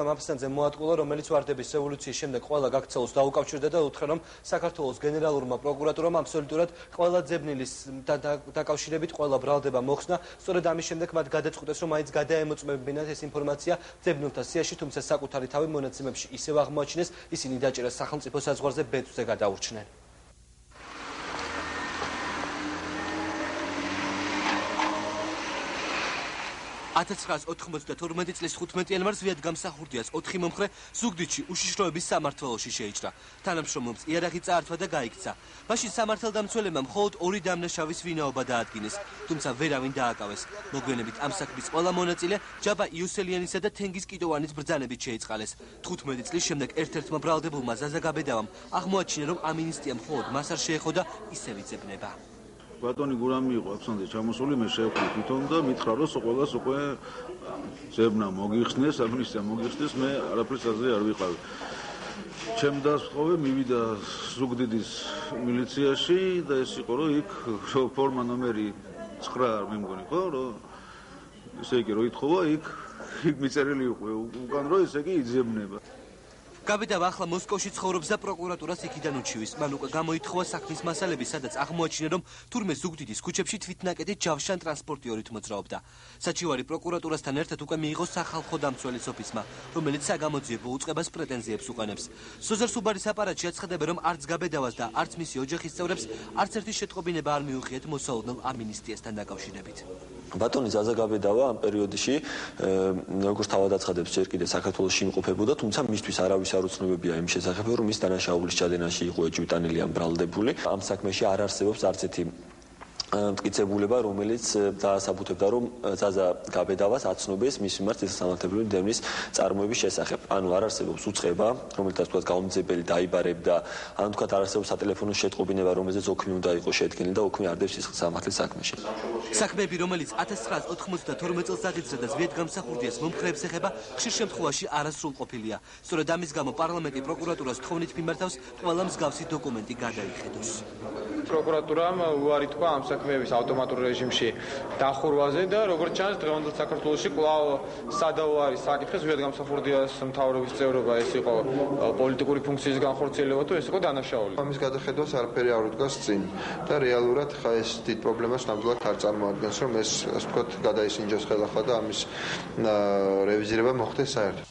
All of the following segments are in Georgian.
Mapsandze მოატყულა, რომელიც ვარდების რევოლუციის შემდეგ ყველა გაქცეულს დაუკავშირდა და უთხრა, რომ საქართველოს გენერალურმა პროკურატურამ აბსოლუტურად ყველა ძებნილის დაკავშირებით ყველა ბრალდება მოხსნა. სწორედ ამის შემდეგ მათ გადაწყვიტეს, რომ მაინც გადაემოწმებინათ ეს ინფორმაცია ძებნელთა სიაში, თუმცა საკუთარი თავი მონაცემებში ისევ აღმოაჩინეს, ისინი დაჭერას სახელმწიფო საზღვარზე ბეწვზე გადაურჩნენ. 1992 წლის 15 იანვარს ვიადგამსახურდიას 4 მომხრე ზუგდიდში უშიშროების სამმართველოში შეიჭრა. თანამშრომლებს იარაღი წაართვა და გაიქცა. მაშინ სამართალდამცველებმა მხოლოდ 2 დამნაშავის ვინაობა დაადგინეს, თუმცა ვერავინ დააკავეს. მოგვიანებით ამ საქმის ყველა მონაწილე ჯაბა იუსელიანისა და თენგიზ კიტოვანის ბრძანებით შეიწყალეს. 15 წლის შემდეგ ერთ-ერთმა ბრალდებულმა ზაზა გაბედავამ აღმოაჩინა, რომ ამინისტია მხოლოდ მას არ შეეხოდა, ისევ იძებნება. ბატონი გურამი იყო აფსანზე ჩამოსული, მე შევხვდი თვითონ და მითხრა, რომ ყველას უკვე ძებნა მოგიხსნეს, ამინისტია მოგიხსნეს, მე არაფერს აზე არ ვიყავი. ჩემ დასწროვე მივიდა ზუგდიდის მილიციაში და ეს იყო, რომ იქ ფორმა ნომერი 9 არ მიმგონი ხო, რომ ესე იგი რომ ითხოვა, იქ მიწერილი იყო უკან, რომ ესე იგი იძებნება. გაბედავა ახლა მოსკოვში ცხოვრობს და პროკურატურას იქიდან უჩივის. მან უკვე გამოითხოვა საქმის მასალები, სადაც აღმოაჩინა, რომ თურმე ზუგდიდის ქუჩებში თვითნაკეტი ჯავშან ტრანსპორტიორით მოძრაობდა. საჩივარი პროკურატურასთან ერთად უკვე მიიღო სახალხო დამცველის ოფისმა, რომელიც საგამოძიებო უწყებას პრეტენზიებს უყენებს. სოზარ სუბარის აპარატში აცხადებენ, რომ არც გაბედავას და არც მისი ოჯახის წევრებს არც ერთი შეტყობინება არ მიუღიათ მოსალოდნელ ამინისტიასთან დაკავშირებით. ბატონი ზაზა გაბედავა ამ პერიოდში როგორც თავად აცხადებს, ჯერ კიდევ საქართველოში იმყოფებოდა, თუმცა მისთვის არავის არ უცნობებია იმ შესახებ, რომ ის დანაშაულის ჩადენაში იყო ეჭვიტანილი ან ბრალდებული. ამ საქმეში არ არსებობს არც ერთი მტკიცებულება, რომელიც დაასაბუთებდა, რომ ზაზა გაბედავას აცნობეს მის მიმართ სამართლებრივი დევნის წარმოების შესახებ. ანუ არ არსებობს უწყება, რომელთაც თქვათ გაუმძებელი დაიბარებდა, ან თქვათ არ არსებობს სატელეფონო შეტყობინება, რომელზეც ოქმი უნდა იყოს შედგენილი და ოქმი არ დევს სისხლს სამართლის საქმეში. საქმეები, რომელიც 1992 წელს დაგიძრა და ზვიადგამსახურდიას მომხრეებს ეხება, ხშირ შემთხვევაში არასრულყოფილია. სწორედ ამის გამო პარლამენტი პროკურატურას თხოვნით მიმართავს, ყველა მსგავსი დოკუმენტი გადაიხედოს. პროკურატურამ უარი თქვა ამ საქმეების ავტომატურ რეჟიმში დახურვაზე და როგორც ჩანს, დღევანდელ საქართველოში კვლავ სადავო არის საკითხი ზვიადგამსახურდიას მთავრობის წევრობა, ეს იყო პოლიტიკური ფუნქციის განხორციელება თუ ეს იყო დანაშაული. ამის გადახედვას არაფერი არ უდგას წინ და რეალურად ხა ეს დიდ პრობლემას ნამდვილად არ წარმოადგენს, რომ ეს ასე ვთქვათ გადაისინჯოს ხელახლა და ამის რევიზირება მოხდეს საერთოდ.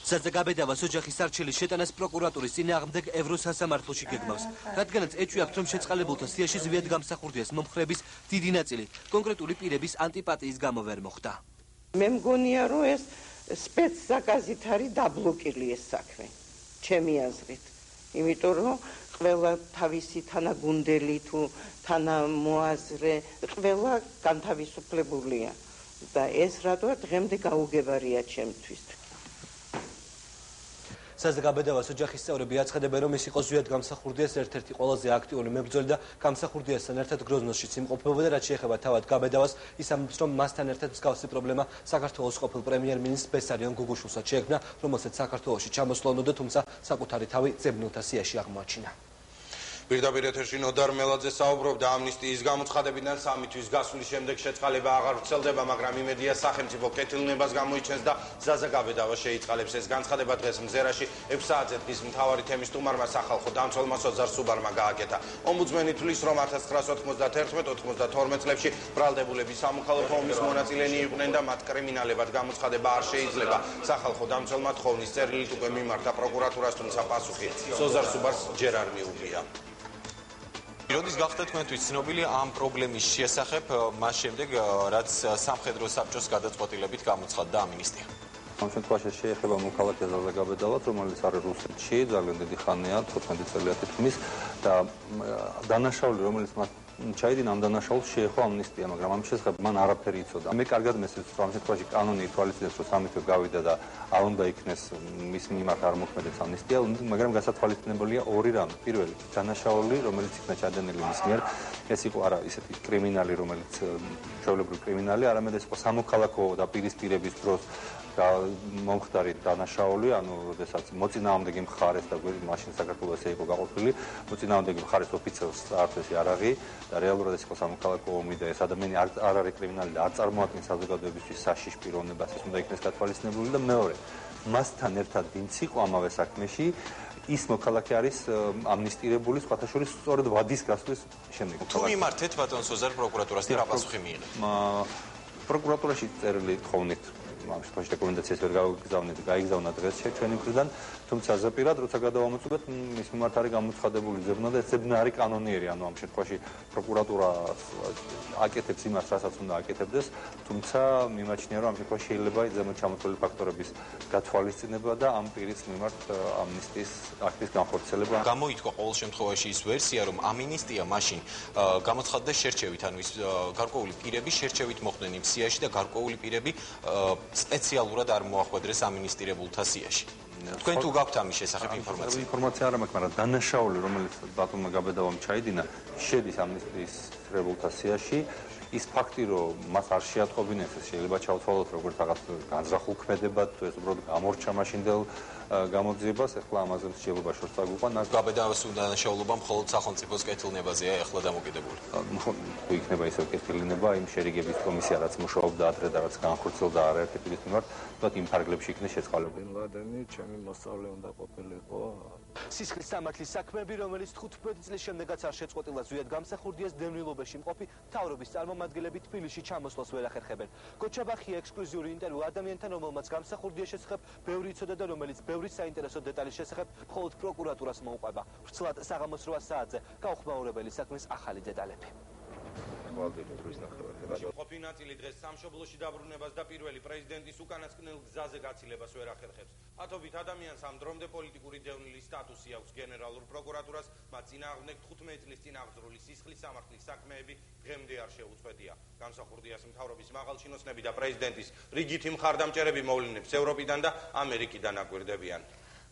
ზაზა გაბედავას ოჯახის არჩელის შეტანას პროკურატურის წინააღმდეგ ევროსასამართლოში გეგმავს, რადგანაც ეჭვი აქვს, რომ შეწყალებულთა სიაში ზვიადგამსახურდიას მომხრეების დიდი ნაწილი კონკრეტული პირების ანტიპატიის გამო ვერ მოხდა. მე მგონია, რომ ეს სპეცზაკაზით არის დაბლოკილი ეს საქმე, ჩემი აზრით. იმიტომ რომ ყველა თავისი თანაგუნდელი თუ თანამოაზრე, ყველა განთავისუფლებულია და ეს რატოა დღემდე გაუგებარია ჩემთვის. ზაზა გაბედავას ოჯახის წევრები აცხადებენ, რომ ის იყო ზვიადგამსახურდიას ერთ-ერთი ყველაზე აქტიური მებრძოლი და გამსახურდიასთან ერთად გროზნოსშიც იმყოფებოდა, რაც შეეხება თავად გაბედავას, ის ამბობს, რომ მასთან ერთად მსგავსი პრობლემა საქართველოს ყოფილ პრემიერ-მინისტრ ბესარიონ გუგუშვილსაც შეექმნა, რომელსაც საქართველოში ჩამოსვლა უნდოდა, თუმცა საკუთარი თავი ძებნელთა სიაში აღმოაჩინა. პირდაპირ ეთერში ნოდარ მელაძე საუბრობდა ამნისტიის გამოცხადებიდან 3 თვის გასვლის შემდეგ შეწყალება აღარ ვრცელდება, მაგრამ იმედია სახელმწიფო კეთილნებას გამოიჩენს და ზაზა გაბედავა შეიწყალებს. ეს განცხადება დღეს მზერაში 6 საათზე დღის მთავარი თემის სტუმარმა სახალხო დამცველმა სოზარ სუბარმა გააკეთა. ომბუდსმენი თვლის, რომ 1991-92 წლებში ბრალდებულები სამოქალაქო ომის მონაწილენი იყვნენ და მათ კრიმინალებად გამოცხადება არ შეიძლება. სახალხო დამცველმა თხოვნის წერილით უკვე მიმართა პროკურატურას, თუმცა პასუხი სოზარ სუბარს ჯერ არ მიუღია. როდის გახდა თქვენთვის ცნობილი ამ პრობლემის შესახებ, მას შემდეგ, რაც სამხედრო საბჭოს გადაწყვეტილებით გამოცხადდა ამინისტია? ამ შემთხვევაში შეეხება მოქალაქე ზაზა გაბედავას, რომელიც არის რუსეთში, ძალიან დიდი ხანია, 14 წელია თითქმის და დანაშაული, რომელიც მას ჩაიდინა ამ დანაშაულს შეეხო ამნისტია, მაგრამ ამ შესახებ მან არაფერი იცოდა. მე კარგად მესმის, რომ ამ შემთხვევაში კანონი ითვალისწინებს, რომ სამი თვე გავიდა და არ უნდა იქნეს მის მიმართ არ მოქმედებს ამნისტია, მაგრამ გასათვალისწინებულია ორი რამ. პირველი, დანაშაული, რომელიც იქნა ჩადენილი მის მიერ, ეს იყო არა ისეთი კრიმინალი, რომელიც ჩვეულებრივი კრიმინალი, არამედ ეს იყო სამოქალაქო დაპირისპირების დროს მომხდარი დანაშაული, ანუ როდესაც მოწინააღმდეგე მხარეს და მაშინ საქართველოს იყო გაყოფილი, მოწინააღმდეგე მხარეს ოფიცერს წაართვეს იარაღი და რეალურად ეს იყო სამოქალაქო ომი და ეს ადამიანი არ არის კრიმინალი და არ წარმოადგენს საზოგადოებისთვის საშიშ პიროვნებას, ეს უნდა იქნეს გათვალისწინებული და მეორე მასთან ერთად ვინც იყო ამავე საქმეში ის მოქალაქე არის ამნისტირებული სხვათა შორის სწორედ ვადის გასვლის შემდეგ. თუ მიმართეთ ბატონ სოზარ პროკურატურასთან რა პასუხი მიიღეთ? პროკურატურაში წერილი თხოვნით ამ შემთხვევაში რეკომენდაციას ვერ გავიგზავნეთ, გაიგზავნა დღეს ჩვენი მხრიდან, თუმცა ზეპირად როცა გადავამოწმეთ, მის მიმართ არის გამოცხადებული ზებნა და ეს ზებნა არის კანონიერი, ანუ ამ შემთხვევაში პროკურატურა აკეთებს იმას, რასაც უნდა აკეთებდეს, თუმცა მიმაჩნია, რომ ამ შემთხვევაში შეიძლება ზემოთ ჩამოთვლილი ფაქტორების გათვალისწინება და ამ პირის მიმართ ამნისტიის აქტის განხორციელება. გამოითქვა ყოველ შემთხვევაში ის ვერსია, რომ ამინისტია მაშინ გამოცხადდა შერჩევით, ანუ ის გარკვეული პირები შერჩევით მოხვდნენ იმ სიაში და გარკვეული პირები სპეციალურად არ მოახვედრეს ამინისტირებულთა სიაში. თქვენ თუ გაქვთ ამის შესახებ ინფორმაცია? ინფორმაცია არ მაქვს, მაგრამ დანაშაული, რომელიც ბატონმა გაბედავამ ჩაიდინა, შედის ამნისტიის რებულთა სიაში. ის ფაქტი, რომ მას არ შეატყობინეს, შეიძლება ჩავთვალოთ როგორც რაღაც განზრახულ ქმედებად, თუ ეს უბრალოდ გამორჩა მაშინდელ გამოძიებას, ეხლა ამაზე შეიძლება შორს წაგვიყვან. გაბედავის დანაშაულობა მხოლოდ სახელმწიფოს კეთილნებაზეა ეხლა დამოკიდებული. თუ იქნება ისევ კეთილნება, იმ შერიგების კომისია, რაც მუშაობდა ადრე და რაც განხორციელდა არაერთი პირის მიმართ, თუმცა იმ ფარგლებში იქნება შეწყალებული. ბენ ლადენი ჩემი მოსწავლე უნდა ყოფილიყო. სისხლის სამართლის საქმეები, რომელიც 15 წლის შემდეგაც არ შეწყვეტილა ზვიად გამსახურდიას დევნილობაში მყოფი მთავრობის წარმომადგენლები თბილისში ჩამოსვლას ვერ ახერხებენ. გოჩაბახია ექსკლუზიური ინტერვიუ ადამიანთან, რომელმაც გამსახურდიას შესახებ ბევრი იცოდა და რომელიც ბევრი საინტერესო დეტალის შესახებ მხოლოდ პროკურატურას მოუყვება. ვრცლად საღამოს 8 საათზე გაუხმაურებელი საქმის ახალი დეტალები. ყოფილი ნაწილი დღეს სამშობლოში დაბრუნებას და პირველი პრეზიდენტის უკანასკნელ გზაზე გაცილებას ვერ ახერხებს. ათობით ადამიანს ამ დრომდე პოლიტიკური დევნილის სტატუსი აქვს გენერალურ პროკურატურას, მათ წინააღმდეგ 15 წლის წინაღწრული სისხლის სამართლის საქმეები დღემდე არ შეუწყვეტია. გამსახურდიას მთავრობის მაღალჩინოსნები და პრეზიდენტის რიგითი მხარდამჭერები მოვლენებს ევროპიდან და ამერიკიდან აკვირდებიან.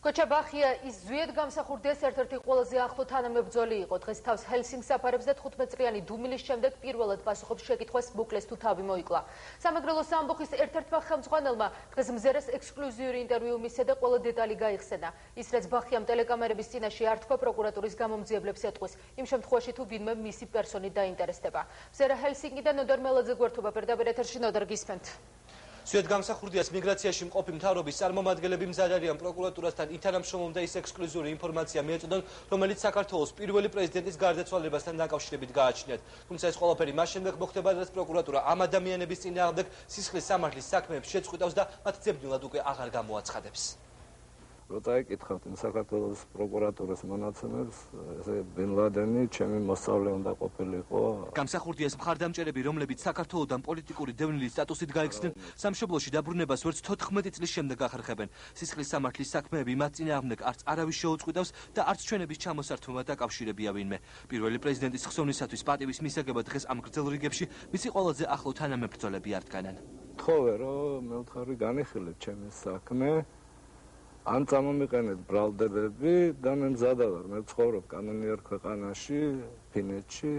გოჩაბახია ის ზვიად გამსახურდიას ერთ-ერთი ყველაზე ახლო თანამებრძოლი იყო. დღეს თავს ჰელსინკს აფარებს და 15 წლიანი დუმილის შემდეგ პირველად პასუხობს შეკითხვას მოკლეს თუ თავი მოიკლა. სამეგრელოს ამბოხის ერთ-ერთმა ხელმძღვანელმა დღეს მზერას ექსკლუზიური ინტერვიუ მისცა და ყველა დეტალი გაიხსენა. ის რაც ბახიამ ტელეკამერების წინაშე არ თქვა, პროკურატურის გამომძიებლებს ეტყვის. იმ შემთხვევაში თუ ვინმე მისი პერსონით დაინტერესდება. მზერა ჰელსინკიდან ნოდარ მელაძე გვერდობა პირდაპირ ეთერში. ნოდარ, გისმენთ. ზვიად გამსახურდიას მიგრაციაში მყოფი მთავრობის წარმომადგენლები მზად არიან პროკურატურასთან ითანამშრომლობენ და ის ექსკლუზიური ინფორმაცია მიეწოდონ, რომელიც საქართველოს პირველი პრეზიდენტის გარდაცვალებასთან დაკავშირებით გააჩნიათ. თუმცა ეს ყველაფერი მას შემდეგ მოხდება, რაც პროკურატურა ამ ადამიანების წინააღმდეგ სისხლის სამართლის საქმეებს შეწყვიტავს და მათ ძებნილად უკვე აღარ გამოაცხადებს. როცა ეკითხავთ საქართველოს პროკურატურის მონაცემებს, ესე ბენ ლადენი ჩემი მოსწავლე უნდა ყოფილიყო. გამსახურდიას მხარდამჭერები, რომლებიც საქართველოსთან პოლიტიკური დევნილის სტატუსით გაიხსნენ, სამშობლოში დაბრუნებას ვერც 14 წლის შემდეგ ახერხებენ. სისხლის სამართლის საქმეები მათ წინააღმდეგ არც არავის შეუწყვიტავს და არც ჩვენების ჩამოსართმევად დაკავშირებია ვინმე. პირველი პრეზიდენტის ხსოვნისათვის პატივის მისაგებად დღეს ამ გრძელ რიგებში მისი ყველაზე ახლო თანამებრძოლები არდგანან. თხოვე რომ მე ვთხარი განიხილეთ ჩემი საქმე. ან წამომიყენეთ ბრალდებები და მე მზადა ვარ. მე ვცხოვრობ კანონიერ ქვეყანაში, ფინეთში,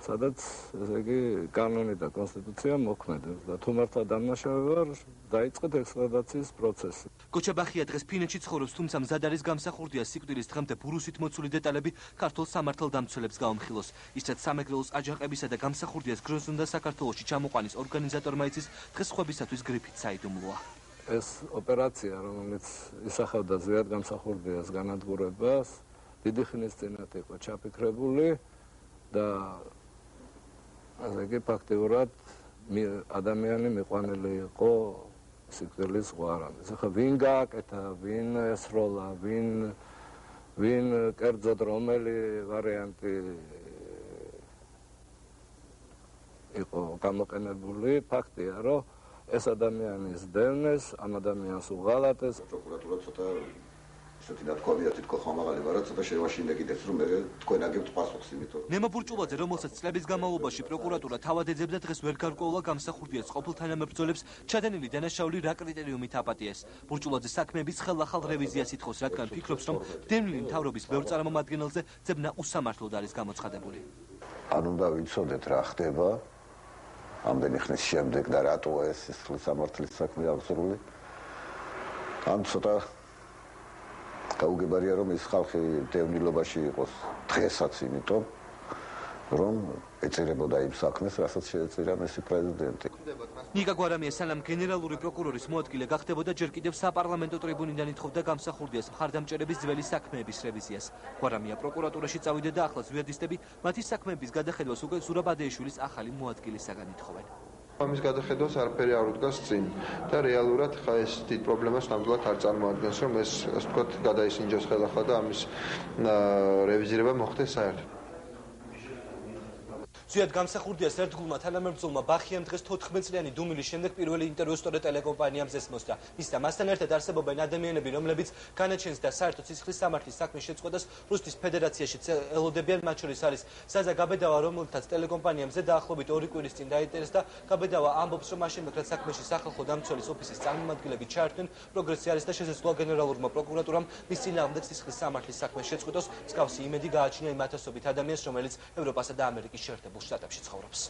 სადაც ესე იგი კანონი და კონსტიტუცია მოქმედებს და თუ მართლა დამნაშავე ვარ, დაიწყეთ ექსტრადიციის პროცესი. გოჩაბახია დღეს ფინეთში ცხოვრობს, თუმცა მზად არის გამსახურდიას სიკვდილის დღემდე ბურუსით მოცული დეტალები ქართულ სამართალდამცველებს გაუმხილოს. ისაც სამეგრელოს აჯანყებისა და გამსახურდიას გროზნ და საქართველოში ჩამოყვანის ორგანიზატორმა იცის, დღეს ხვებისათვის გრიფით საიდუმლოა. ეს ოპერაცია, რომელიც ისახავდა ზვიად გამსახურდიას განადგურებას, დიდი ხნის წინათ იყო ჩაფიქრებული და ასე იგი ფაქტიურად ადამიანი მიყვანილი იყო სიკვდილის ზღვარამდე. ახლა ვინ გააკეთა, ვინ ესროლა, ვინ კერძოდ რომელი ვარიანტი იყო გამოყენებული, ფაქტია, რომ ეს ადამიანის დევნეს, ამ ადამიანს უღალატეს. პროკურატურა ცოტა ისეთი ნათქვამია თითქოს ხომაღალი ვარა, ცოტა შევაშინდეკიდებს, რომ მე თქვენ აგებთ პასუხს იმიტომ. ნემო ბურჭულაძე, რომელსაც წლების განმავლობაში პროკურატურა თავად ეძებდა, დღეს ვერ გარკვეულა გამსახურდიას ყოფილ თანამებრძოლებს ჩადენილი დანაშაული რა კრიტერიუმით აპატიეს. ბურჭულაძე საქმეების ხელახალ რევიზიას ითხოვს, რადგან ფიქრობს, რომ დევნილი მთავრობის ბევრ წარმომადგენელზე ძებნა უსამართლოდ არის გამოცხადებული. ან უნდა ვიცოდეთ რა ხდება ამდენი ხნის შემდეგ და რატოა ეს სისხლის სამართლის საქმე აღწრული. ან ცოტა გაუგებარია რომ ის ხალხი დევნილობაში იყოს დღესაც, იმიტომ რომ ეწირებოდა იმ საქმეს, რასაც შეეწირა მისი პრეზიდენტი. ნიკა გვარამია სანამ გენერალური პროკურორის მოადგილე გახდებოდა, ჯერ კიდევ საპარლამენტო ტრიბუნიდან ითხოვდა გამსახურდიას მხარდამჭერების ძველი საქმეების რევიზიას. გვარამია პროკურატურაში წავიდა და ახლა ზვიადისტები მათი საქმეების გადახედვას უკვე ზურაბ ადეიშვილის ახალი მოადგილისაგან ითხოვენ. ამის გადახედვას არაფერი არ უდგას წინ და რეალურად ხა ეს დიდ პრობლემას ნამდვილად არ წარმოადგენს, რომ ეს ასე ვთქვათ გადაისინჯოს ხელახლა და ამის რევიზირება მოხდეს საერთოდ. ზვიად გამსახურდიას ერთგულმა თანამებრძოლმა ბახიამ დღეს 14 წლიანი დუმილის შემდეგ პირველი ინტერვიუ სწორედ ტელეკომპანიამ ზესმოსდა. ის და მასთან ერთად არსებობენ ადამიანები, რომლებიც განაჩენს და საერთოდ სისხლის სამართლის საქმის შეწყვეტას რუსეთის ფედერაციაში ელოდებიან, მათ შორის არის ზაზა გაბედავა, რომელთაც ტელეკომპანიამ ზე დაახლოებით 2 კვირის წინ დაინტერესდა. გაბედავა ამბობს, რომ მაშინ მეკრად საქმეში სახალხო დამცველის ოფისის წარმომადგენლები ჩაერთვნენ, პროგრესი არის და შესაძლოა გენერალურმა პროკურატურამ მის წინააღმდეგ სისხლის სამართლის საქმეს შეწყვეტოს. მსგავსი იმედი გააჩნია იმ ათასობით ადამიანს, რომელიც ევროპასა და ამერიკის შეერთებულ შტატებში ცხოვრობს.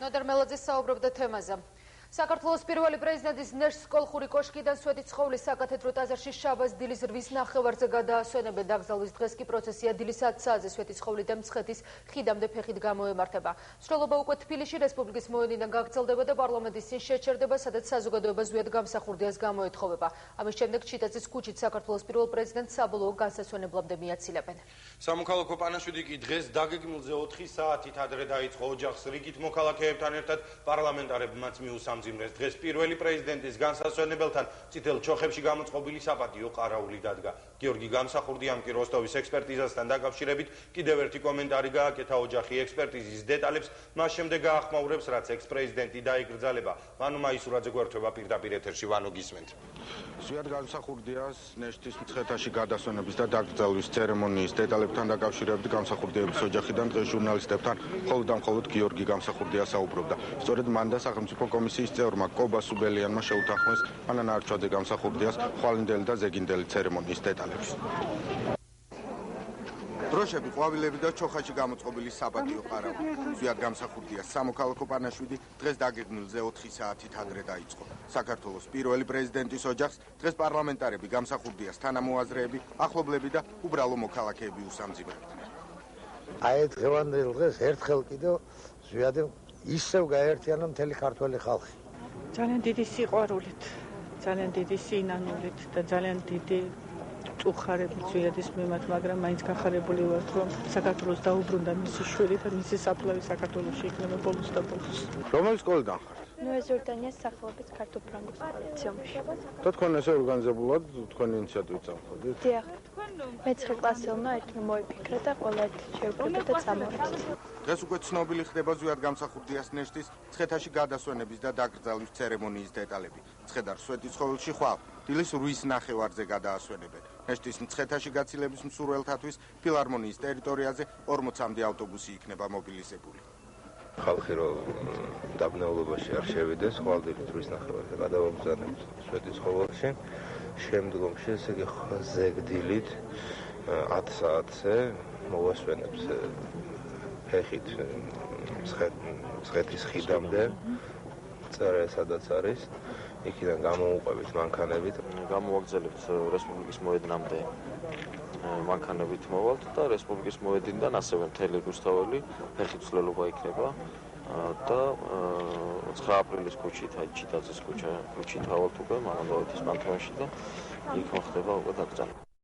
ნოდარ მელაძე საუბრობდა თემაზე. საქართველოს პირველი პრეზიდენტის ნეშტ კოლხური კოშკიდან სვეტი ცხოვლის საკათედრო ტაძარში შაბას დილის 8 ნახევარზე გადაასვენებენ. დაკრძალვის დღეს კი პროცესია დილის 10 საათზე სვეტი ცხოვლიდან მცხეთის ხიდამდე ფეხით გამოემართება. მსვლელობა უკვე თბილისში რესპუბლიკის მოედნიდან გაგრძელდება და პარლამენტის წინ შეჩერდება, სადაც საზოგადოება ზვიად გამსახურდიას გამოეთხოვება. ამის შემდეგ ჩიტაძის ქუჩით საქართველოს პირველ პრეზიდენტს საბოლოო განსასვენებლამდე მიაცილებენ. სამოქალაქო პანაშვიდი კი დღეს დაგეგმილზე 4 საათით ადრე დაიწყო ოჯახს რიგით მოქალაქეებთან ერთად პარლამენტარებმაც მიუსამძიმრეს. დღეს პირველი პრეზიდენტის განსასვენებელთან წითელ ჩოხებში გამოწყობილი საპატიო ყარაული დადგა. გიორგი გამსახურდიამ კი როსტოვის ექსპერტიზასთან დაკავშირებით კიდევ ერთი კომენტარი გააკეთა. ოჯახი ექსპერტიზის დეტალებს მას შემდეგ გაახმაურებს, რაც ექს-პრეზიდენტი დაიკრძალება. ვანო მაისურაძე გვერდება პირდაპირ ეთერში. ვანო, გისმენთ. ზვიად გამსახურდიას ნეშტის მცხეთაში გადასვენების და დაკრძალვის ცერემონიის დეტალებთან დაკავშირებით გამსახურდიების ოჯახიდან დღეს ჟურნალისტებთან მხოლოდ და მხოლოდ გიორგი გამსახურდია საუბრობდა. სწორედ მან და სახელმწიფო კომისიის წევრმა კობა სუბელიანმა შეუთანხმეს ანა ნარჩვაძე გამსახურდიას ხვალინდელი და ზეგინდელი ცერემონიის დეტალებს. დროშები, ყვავილები და ჩოხაში გამოწყობილი საპატიო ყარაული. ზვიად გამსახურდიას სამოქალაქო პანაშვიდი დღეს დაგეგმილზე 4 საათით ადრე დაიწყო. საქართველოს პირველი პრეზიდენტის ოჯახს დღეს პარლამენტარები, გამსახურდიას თანამოაზრეები, ახლობლები და უბრალო მოქალაქეები უსამძიმრებდნენ. აი დღევანდელ დღეს ერთხელ კიდევ ზვიადემ ისევ გაერთიანა მთელი ქართველი ხალხი. ძალიან დიდი სიყვარულით, ძალიან დიდი სინანულით და ძალიან დიდი წუხარებით ზვიადის მიმართ, მაგრამ მაინც გახარებული ვართ, რომ საქართველოს დაუბრუნდა მისი შვილი და მისი საფლავი საქართველოში იქნება ბოლოს და ბოლოს. რომელი სკოლიდან ხართ? ნოეზორდანიას სახელობის ქართულ-ფრანგულ სკოლაში. და თქვენ ესე ორგანიზებულად თქვენი ინიციატივით წამოხდით? დიახ. მე-9 კლასელმა ერთმა მოიფიქრა და ყველა შევკრიბა და წამოვიდა. დღეს უკვე ცნობილი ხდება ზვიად გამსახურდიას ნეშტის მცხეთაში გადასვენების და დაკრძალვის ცერემონიის დეტალები. მცხედარ სვეტი ცხოველში ხვალ დილის 8 ნახევარზე გადაასვენებენ. ნეშტის მცხეთაში გაცილების მსურველთათვის ფილარმონიის ტერიტორიაზე 40-მდე ავტობუსი იქნება მობილიზებული. ხალხი რომ დაბნეულობაში არ შევიდეს, ხვალ დილით 8 ნახევარზე გადავაბრძანებთ სვეტი ცხოველში. შემდგომში ესე იგი ზეგდილით 10 საათზე მოვასვენებს ფეხით მცხეთის ხიდამდე, წერე სადაც არის, იქიდან გამოვუყვებით მანქანებით. გამოვაგრძელებთ რესპუბლიკის მოედნამდე მანქანებით მოვალთ და რესპუბლიკის მოედნიდან ასევე მთელი რუსთაველი ფეხით ცვლილობა იქნება და 9 აპრილის ქუჩით, აი ჩიტაძის ქუჩით ავალთ უკვე მამალოვეთის პანთეონში და იქ მოხდება უკვე დაკრძალვა.